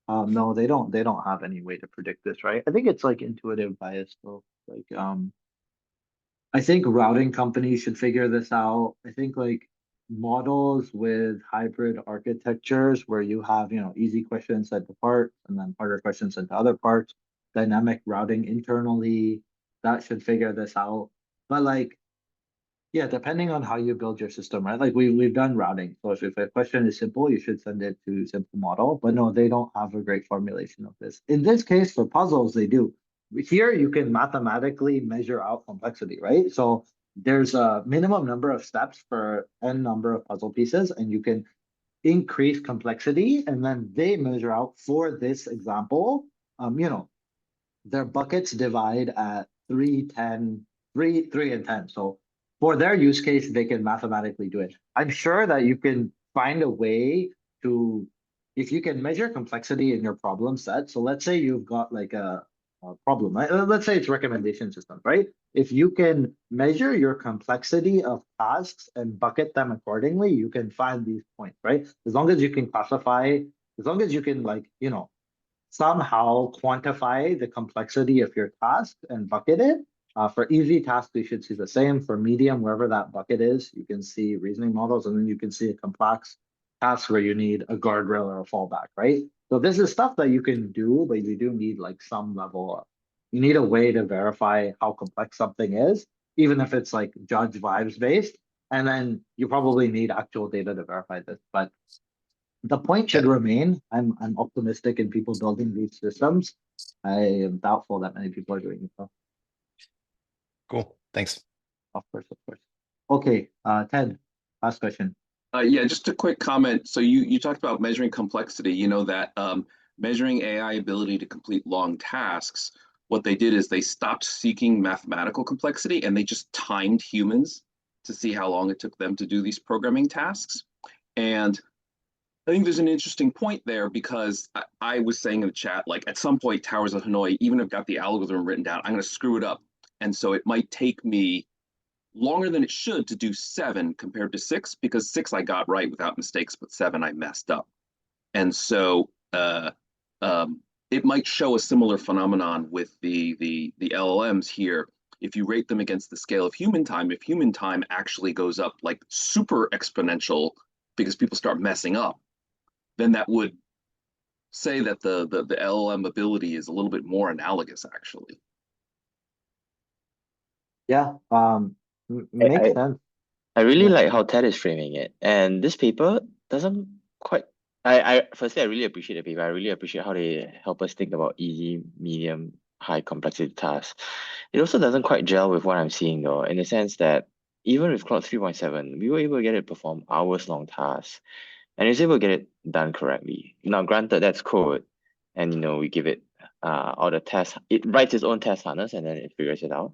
No, they don't have any way to predict this, right? I think it's like intuitive bias though. Like I think routing companies should figure this out. I think like models with hybrid architectures where you have, easy questions sent to parts and then harder questions sent to other parts, dynamic routing internally, that should figure this out. But like, Yeah, depending on how you build your system, right? Like we've done routing. So if a question is simple, you should send it to simple model. But no, they don't have a great formulation of this. In this case, for puzzles, they do. Here you can mathematically measure out complexity, right? So there's a minimum number of steps for n number of puzzle pieces, and you can increase complexity, and then they measure out for this example. Their buckets divide at 3, 10, 3 and 10. So for their use case, they can mathematically do it. I'm sure that you can find a way to, if you can measure complexity in your problem set. So let's say you've got like a problem, right? Let's say it's recommendation systems, right? If you can measure your complexity of tasks and bucket them accordingly, you can find these points, right? As long as you can classify, as long as you can somehow quantify the complexity of your task and bucket it. For easy tasks, you should see the same. For medium, wherever that bucket is, you can see reasoning models, and then you can see a complex task where you need a guardrail or a fallback, right? So this is stuff that you can do, but you do need like some level of, you need a way to verify how complex something is, even if it's like judge vibes based. And then you probably need actual data to verify this. But the point should remain. I'm optimistic in people building these systems. I am doubtful that many people are doing it though. Cool. Thanks. Of course, of course. Okay, Ted, last question. Yeah, just a quick comment. So you talked about measuring complexity. You know that measuring AI ability to complete long tasks, what they did is they stopped seeking mathematical complexity and they just timed humans to see how long it took them to do these programming tasks. And I think there's an interesting point there because I was saying in the chat, like at some point, Towers of Hanoi, even if I've got the algorithm written down, I'm going to screw it up. And so it might take me longer than it should to do 7 compared to 6, because 6 I got right without mistakes, but 7 I messed up. And so it might show a similar phenomenon with the LLMs here. If you rate them against the scale of human time, if human time actually goes up like super exponential because people start messing up, then that would say that the LLM ability is a little bit more analogous, actually. Yeah, makes sense. I really Yeah. like how Ted is framing it. And this paper doesn't quite I firstly I really appreciate the paper. I really appreciate how they help us think about easy, medium, high complexity tasks. It also doesn't quite gel with what I'm seeing though, in the sense that even with Claude 3.7, we were able to get it to perform hours-long tasks. And it's able to get it done correctly. Now, granted, that's code, and we give it all the tests. It writes its own test harness, and then it figures it out.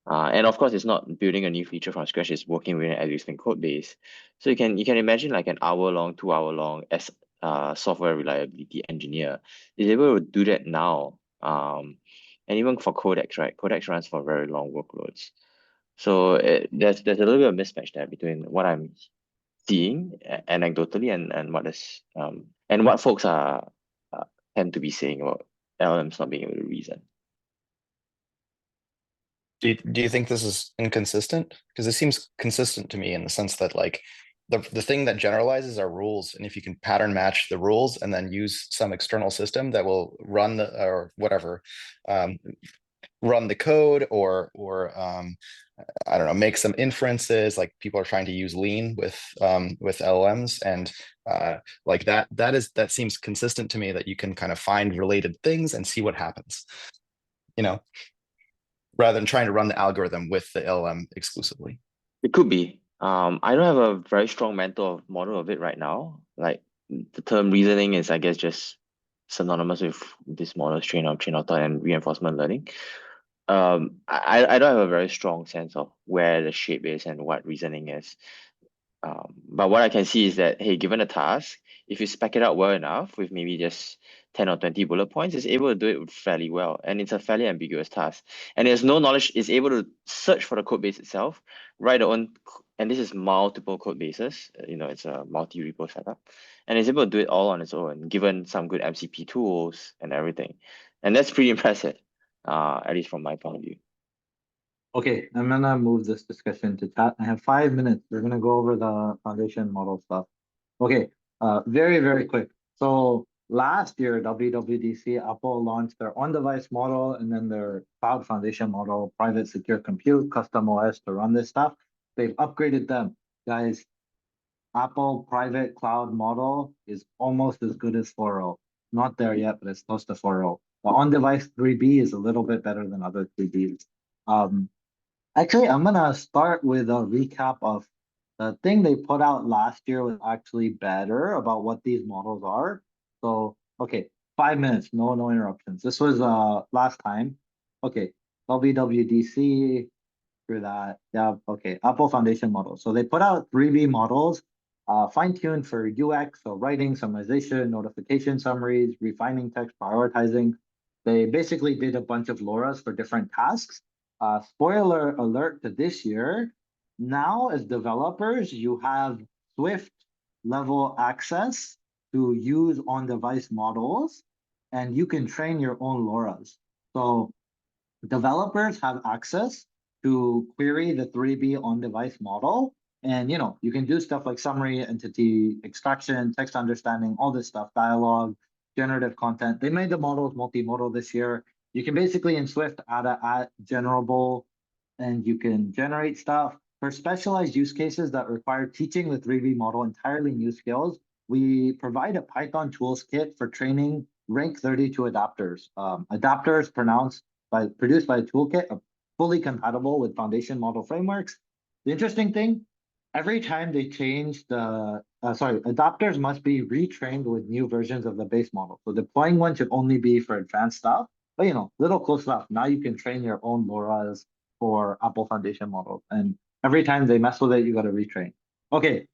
And of course, it's not building a new feature from scratch. It's working with an existing code base. So you can imagine like an hour-long, 2-hour-long as software reliability engineer is able to do that now. And even for Codex, right? Codex runs for very long workloads. So there's a little bit of mismatch there between what I'm seeing anecdotally and what is and what folks are tend to be saying about LLMs not being able to reason. Do you think this is inconsistent? Because it seems consistent to me in the sense that like the thing that generalizes are rules, and if you can pattern match the rules and then use some external system that will run the or whatever, run the code or I don't know, make some inferences. Like people are trying to use lean with LLMs, and like that seems consistent to me, that you can kind of find related things and see what happens, rather than trying to run the algorithm with the LLM exclusively. It could be. I don't have a very strong mental model of it right now. Like the term reasoning is, I guess, just synonymous with this models train of thought and reinforcement learning. I don't have a very strong sense of where the shape is and what reasoning is. But what I can see is that, hey, given a task, if you spec it out well enough with maybe just 10 or 20 bullet points, it's able to do it fairly well. And it's a fairly ambiguous task. And there's no knowledge, it's able to search for the code base itself, write their own, and this is multiple code bases, it's a multi-repo setup. And it's able to do it all on its own, given some good MCP tools and everything. And that's pretty impressive, at least from my point of view. Okay, I'm gonna move this discussion to chat. I have 5 minutes. We're gonna go over the foundation model stuff. Okay, very, very quick. So last year, WWDC, Apple launched their on-device model and then their cloud foundation model, private secure compute, custom OS to run this stuff. they've upgraded them. Guys, Apple private cloud model is almost as good as 4.0. Not there yet, but it's close to 4.0. The on-device 3B is a little bit better than other 3Bs. Actually, I'm gonna start with a recap of the thing they put out last year was actually better about what these models are. So, okay, 5 minutes, no interruptions. This was last time. Okay, WWDC through that. Yeah, okay, Apple Foundation model. So they put out 3B models, fine-tuned for UX, so writing, summarization, notification summaries, refining text, prioritizing. They basically did a bunch of LoRa's for different tasks. Spoiler alert to this year, now as developers, you have Swift level access to use on-device models, and you can train your own LoRa's. So developers have access to query the 3B on-device model. And you can do stuff like summary, entity extraction, text understanding, all this stuff, dialogue, generative content. They made the models multimodal this year. You can basically in Swift add a generable, and you can generate stuff. For specialized use cases that require teaching the 3B model entirely new skills, we provide a Python tools kit for training rank 32 adapters. Adapters produced by a toolkit, fully compatible with foundation model frameworks. The interesting thing, every time they change adapters must be retrained with new versions of the base model. So deploying one should only be for advanced stuff, but little cool stuff. Now you can train your own LoRa's for Apple Foundation models. And every time they mess with it, you got to retrain. Okay.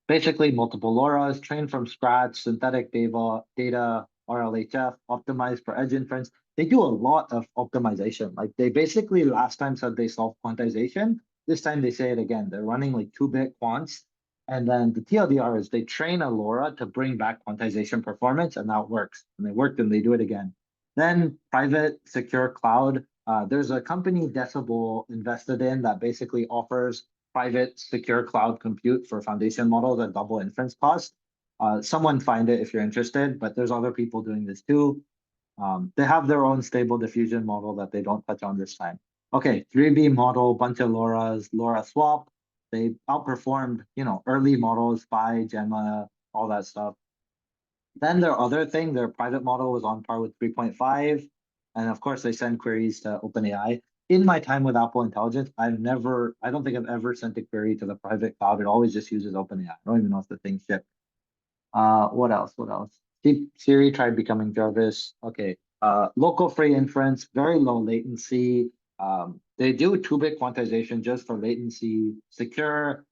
Basically multiple LoRa's, trained from scratch, synthetic data, RLHF, optimized for edge inference. They do a lot of optimization. Like they basically last time said they solved quantization. This time they say it again. They're running like 2-bit quants. And then the TLDR is they train a LoRa to bring back quantization performance, and that works. And they worked and they do it again. Then private secure cloud. There's a company Decibel invested in that basically offers private secure cloud compute for foundation models at double inference cost. Someone find it if you're interested, but there's other people doing this too. They have their own stable diffusion model that they don't touch on this time. Okay, 3B model, bunch of LoRa's, LoRa swap. They outperformed, early models, Phi, Gemma, all that stuff. Then their other thing, their private model was on par with 3.5. And of course, they send queries to OpenAI. In my time with Apple Intelligence, I don't think I've ever sent a query to the private cloud. It always just uses OpenAI. I don't even know if the thing shipped. What else? Siri tried becoming Jarvis. Okay. Local free inference, very low latency. They do 2-bit quantization just for latency, secure.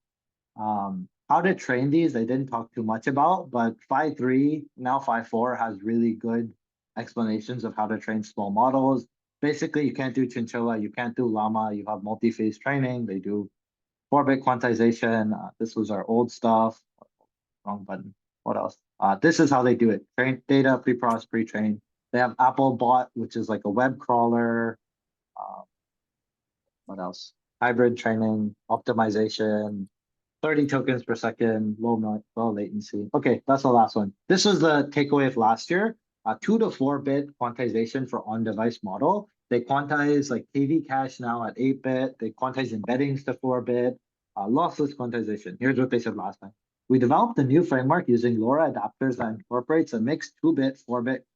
How to train these, they didn't talk too much about, but Phi 3, now Phi 4 has really good explanations of how to train small models. Basically, you can't do chinchilla, you can't do llama, you have multi-phase training. They do 4-bit quantization. This was our old stuff. Wrong button. What else? This is how they do it. Train data, pre-process, pre-train. They have Apple Bot, which is like a web crawler. What else? Hybrid training, optimization, 30 tokens per second, low latency. Okay, that's the last one. This was the takeaway of last year. 2 to 4-bit quantization for on-device model. They quantize like KV cache now at 8-bit. They quantize embeddings to 4-bit. Lossless quantization. Here's what they said last time. We developed a new framework using LoRa adapters that incorporates a mixed 2-bit, 4-bit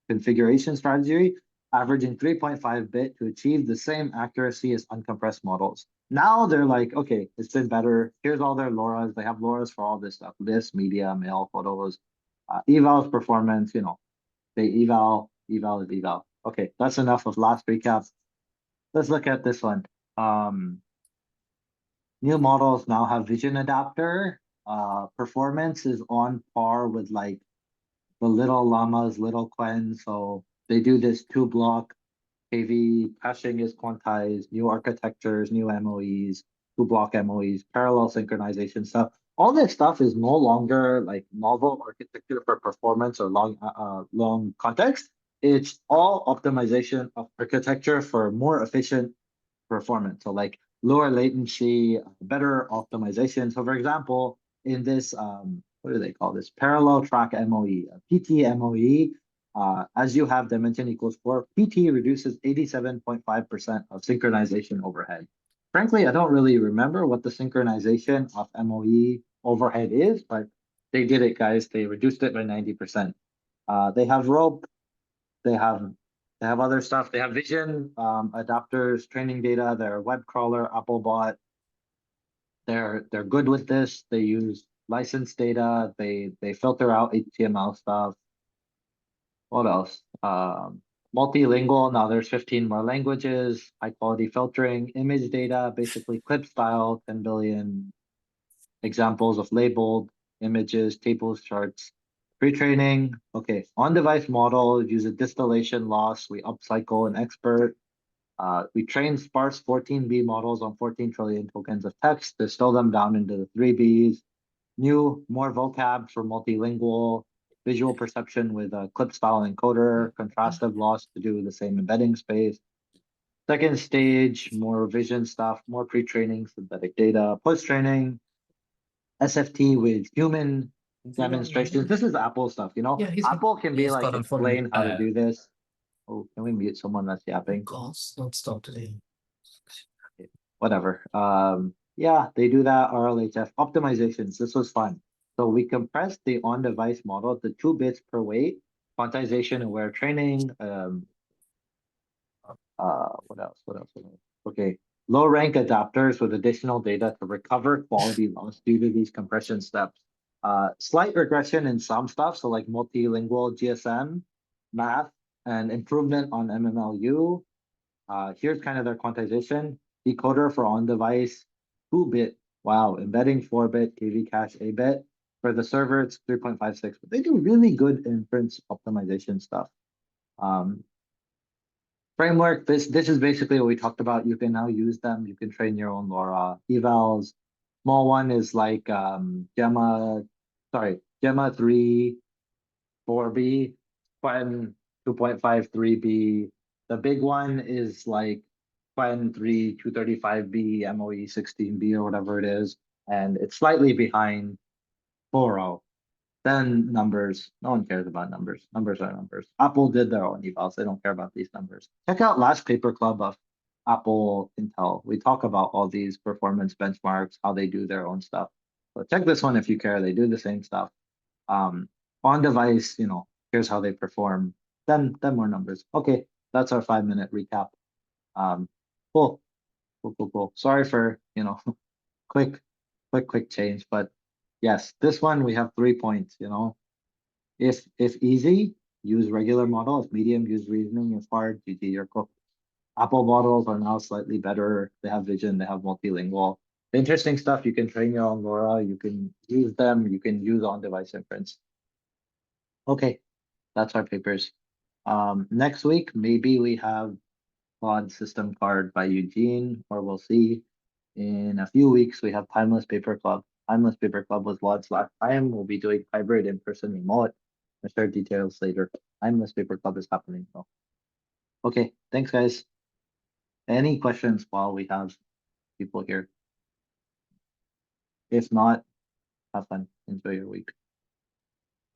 configuration strategy, averaging 3.5-bit to achieve the same accuracy as uncompressed models. Now they're like, okay, it's been better. Here's all their LoRa's. They have LoRa's for all this stuff, list, media, mail, photos, evals, performance, they eval. Okay, that's enough of last recap. Let's look at this one. New models now have vision adapter. Performance is on par with like the little llamas, little Quen. So they do this 2-block KV, caching is quantized, new architectures, new MOEs, 2-block MOEs, parallel synchronization stuff. All this stuff is no longer like novel architecture for performance or long context. It's all optimization of architecture for more efficient performance. So like lower latency, better optimization. So for example, in this, what do they call this? Parallel track MOE, PT MOE, as you have dimension equals 4, PT reduces 87.5% of synchronization overhead. frankly, I don't really remember what the synchronization of MOE overhead is, but they did it, guys. They reduced it by 90%. They have rope, they have other stuff. They have vision, adapters, training data, their web crawler, Applebot. They're good with this. They use license data. They filter out HTML stuff. What else? Multilingual. Now there's 15 more languages. High quality filtering, image data, basically clip style, 10 billion examples of labeled images, tables, charts. Pre-training. Okay, on-device model. Use a distillation loss. We upcycle an expert. We train sparse 14B models on 14 trillion tokens of text, distill them down into the 3Bs. New, more vocab for multilingual, visual perception with a clip style encoder, contrastive loss to do the same embedding space. Second stage, more vision stuff, more pre-training, synthetic data, post-training, SFT with human demonstrations. This is Apple stuff, you know? Yeah, Apple can be he's like, got on phone. explain how to do this. Oh, can we mute someone that's yapping? Calls not stop today. Whatever. Yeah, they do that. RLHF optimizations. This was fun. So we compressed the on-device model to 2 bits per weight. Quantization aware training. What else? What else? Okay. Low rank adapters with additional data to recover quality loss due to these compression steps. Slight regression in some stuff. So like multilingual GSM, math, and improvement on MMLU. Here's kind of their quantization. Decoder for on-device, 2-bit. Wow, embedding 4-bit, KV cache 8-bit. For the server, it's 3.56, but they do really good inference optimization stuff. Framework, this is basically what we talked about. You can now use them. You can train your own LoRa evals. Small one is like Gemma 3, 4B, Quen 2.53B. The big one is like Quen 3, 235B, MOE 16B or whatever it is. And it's slightly behind 4.0. Then numbers, no one cares about numbers. Numbers are numbers. Apple did their own evals. They don't care about these numbers. Check out last paper club of Apple Intel. We talk about all these performance benchmarks, how they do their own stuff. So check this one if you care. They do the same stuff. On device, you know, here's how they perform. Then more numbers. Okay, that's our 5-minute recap. Cool. Sorry for, you know, quick change, but yes, this one we have 3 points, you know. If easy, use regular model. If medium, use reasoning. If hard, GG, you're cooked. Apple models are now slightly better. They have vision, they have multilingual. The interesting stuff, you can train your own LoRa, you can use them, you can use on-device inference. Okay, that's our papers. Next week, maybe we have Quad System Card by Eugene, or we'll see. In a few weeks, we have Timeless Paper Club. Timeless Paper Club was launched last time. We'll be doing hybrid in-person remote. I'll share details later. Timeless Paper Club is happening though. Okay, thanks guys. Any questions while we have people here? If not, have fun. Enjoy your week.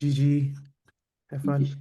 GG. Have fun. GG.